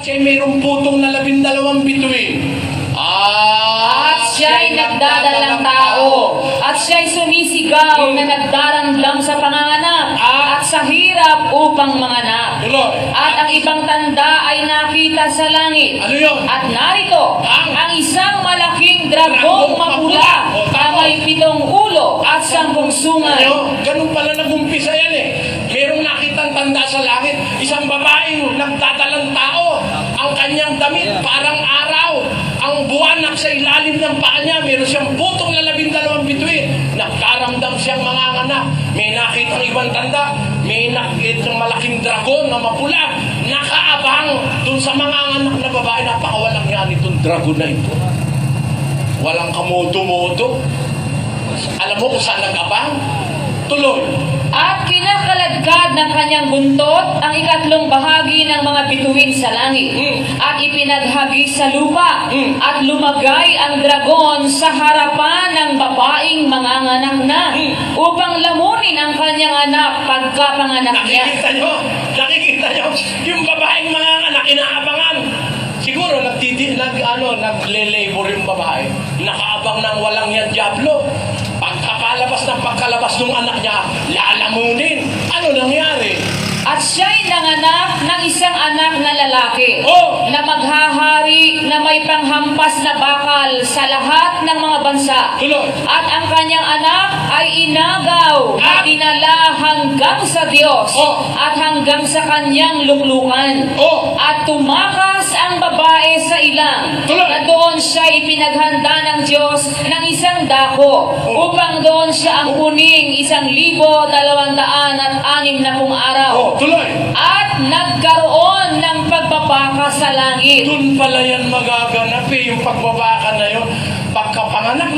Siya'y mayroong putong na 12 bituin. At siya'y nagdadalang tao, at siya'y sumisigaw na nagdarandam sa panganganak at sa hirap upang manganak. Tuloy. At ang ibang tanda ay nakita sa langit. Ano yun? At narito, ang isang malaking dragong mapula na may 7 ulo at 10 sungay. Ano? Ganun pala nag-umpisa yan eh. Merong nakitang tanda sa langit, isang babaeng nagdadalang tao. Ang kanyang damit parang araw. Ang buwanak sa ilalim ng paa niya, meron siyang putong na 12 bituin. Nagkaramdam siyang manganganak. May nakitang ibang tanda, may nakitang malaking dragon na mapula. Nakaabang dun sa manganganak na babae. Napakawalang yan itong dragon na ito. Walang kamodo-modo. Alam mo kung saan nag-abang? Tuloy. At kinakaladkad ng kanyang buntot ang 3 bahagi ng mga bituin sa langit. At ipinaghagi sa lupa. At lumagay ang dragon sa harapan ng babaeng manganganak na upang lamunin ang kanyang anak pagkapanganak niya. Nakikita nyo? Yung babaeng manganganak, inaabangan. Siguro nagle-labor yung babae. Nakaabang ng walang yan diablo. Pagkalabas ng anak niya, lalamunin. Ano nangyari? At siya'y nanganak ng isang anak na lalaki na maghahari na may panghampas na bakal sa lahat ng mga bansa. Tuloy. At ang kanyang anak ay inagaw at dinala hanggang sa Diyos at hanggang sa kanyang luklukan. At tumakas ang babae sa ilang na doon siya ipinaghanda ng Diyos ng isang dako upang doon siya ang kuning 1,260 araw. Tuloy. At nagkaroon ng pagbabaka sa langit. Doon pala yan magaganap eh, yung pagbabaka na yun. Pagkapanganak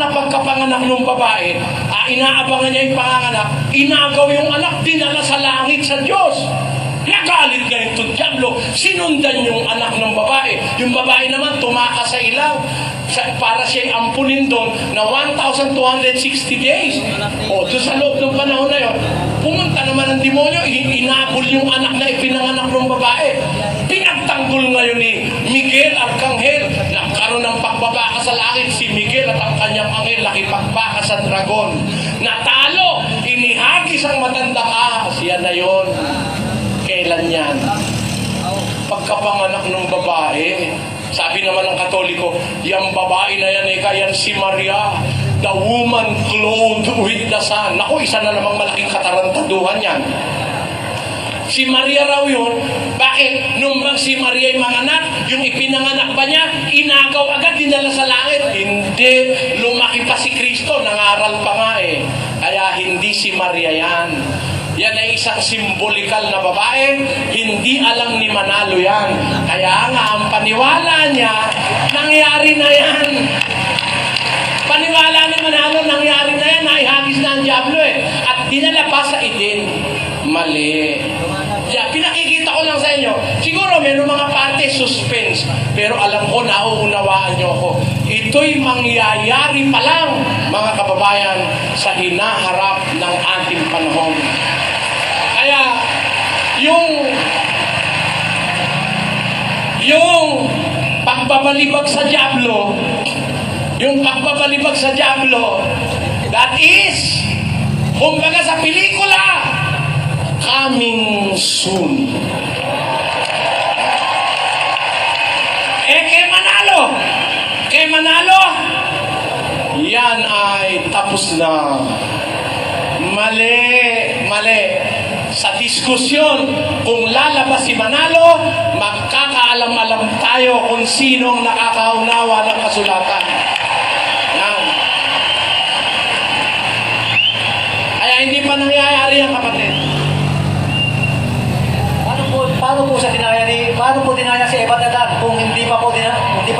ng babae, inaabangan niya yung panganganak, inagaw yung anak, dinala sa langit sa Diyos. Nagalit na itong diablo, sinundan yung anak ng babae. Yung babae naman tumakas sa ilaw para siya'y ampunin doon na 1,260 days. Doon sa loob ng panahon na yun, pumunta naman ang demonyo, inabol yung anak na ipinanganak ng babae. Pinagtanggol ngayon ni Miguel Arcangel. Nagkaroon ng pagbabaka sa langit si Miguel at ang kanyang anghel nakipagbaka sa dragon. Natalo, inihagis ang matandang ahas. Yan na yun. Kailan yan? Pagkapanganak ng babae. Sabi naman ng Katoliko, yung babae na yan, yan si Maria, the woman clothed with the sun. Naku, isa na namang malaking katarantaduhan yan. Si Maria raw yun. Bakit? Nung si Maria ay manganak, yung ipinanganak ba niya, inagaw agad, dinala sa langit? Hindi. Lumaki pa si Kristo, nangaral pa nga eh. Kaya hindi si Maria yan. Yan ay isang simbolikal na babae, hindi alam ni Manalo yan. Kaya nga, ang paniwala niya, nangyari na yan. Paniwala ni Manalo, nangyari na yan, naihagis na ang diablo eh. At dinala pa sa Eden. Mali. Pinakikita ko lang sa inyo, siguro mayroong mga parte suspense, pero alam ko, nauunawaan nyo ako. Ito'y mangyayari pa lang, mga kababayan, sa hinaharap ng ating panahon. Kaya, yung pagbabalibag sa diablo, that is, kumbaga sa pelikula, coming soon. Kay Manalo, yan ay tapos na. Mali. Sa diskusyon, kung lalabas si Manalo, magkakaalam-alam tayo kung sinong nakakaunawa ng kasulatan. Yan. Kaya hindi pa nangyayari yan, kapatid. Paano po dinaya si Eva at Adan kung hindi pa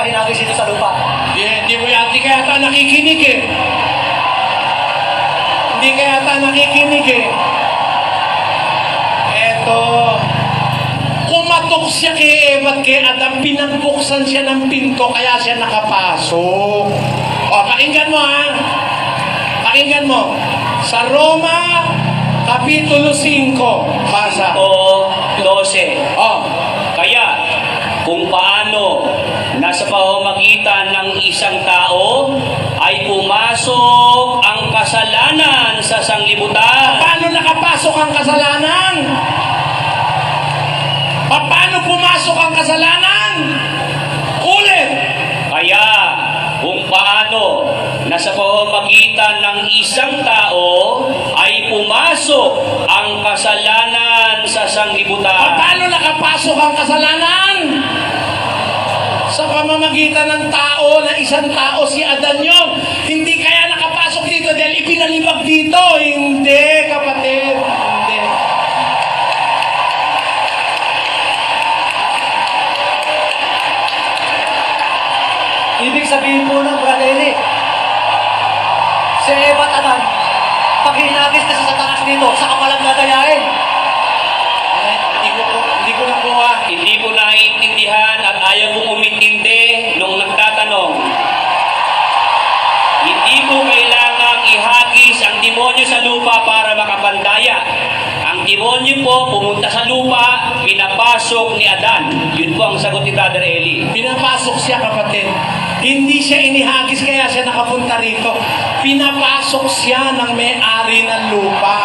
hinagis ito sa lupa? Hindi kaya ata nakikinig eh. Eto, kumatok siya kay Eva at kay Adam, pinagbuksan siya ng pinto, kaya siya nakapasok. Pakinggan mo ha. Sa Roma, Kapitulo 5, basa. 5:12. Oh. Kaya, kung paano na sa pamamagitan ng isang tao ay pumasok ang kasalanan sa sanglibutan. Paano nakapasok ang kasalanan? Paano pumasok ang kasalanan? Ulit! Kaya kung paano na sa pamamagitan ng isang tao ay pumasok ang kasalanan sa sanglibutan. Paano nakapasok ang kasalanan? Sa pamamagitan ng tao na isang tao, si Adan yun. Hindi kaya nakapasok dito dahil ipinalibag dito. Hindi, kapatid. Hindi. Ibig sabihin po ng Brother Eli, si Eva at Adan, pag hinagis na sa Satanas dito, saka palang dadayain. Hindi ko nakuha. Hindi ko naiintindihan at ayaw kong umintindi nung nagtatanong. Hindi ko kailangang ihagis ang demonyo sa lupa para makapandaya. Ang demonyo po pumunta sa lupa, pinapasok ni Adan. Yun po ang sagot ni Brother Eli. Pinapasok siya, kapatid. Hindi siya inihagis kaya siya nakapunta rito. Pinapasok siya ng may-ari ng lupa.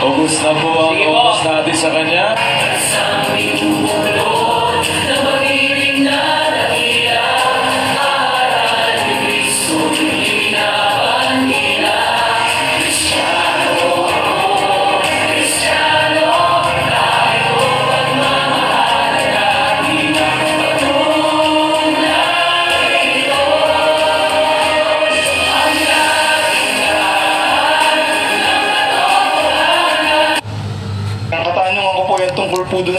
Ubus na po ang Sige po. oras natin sa kanya. Ang katanungan ko po yan tungkol po dun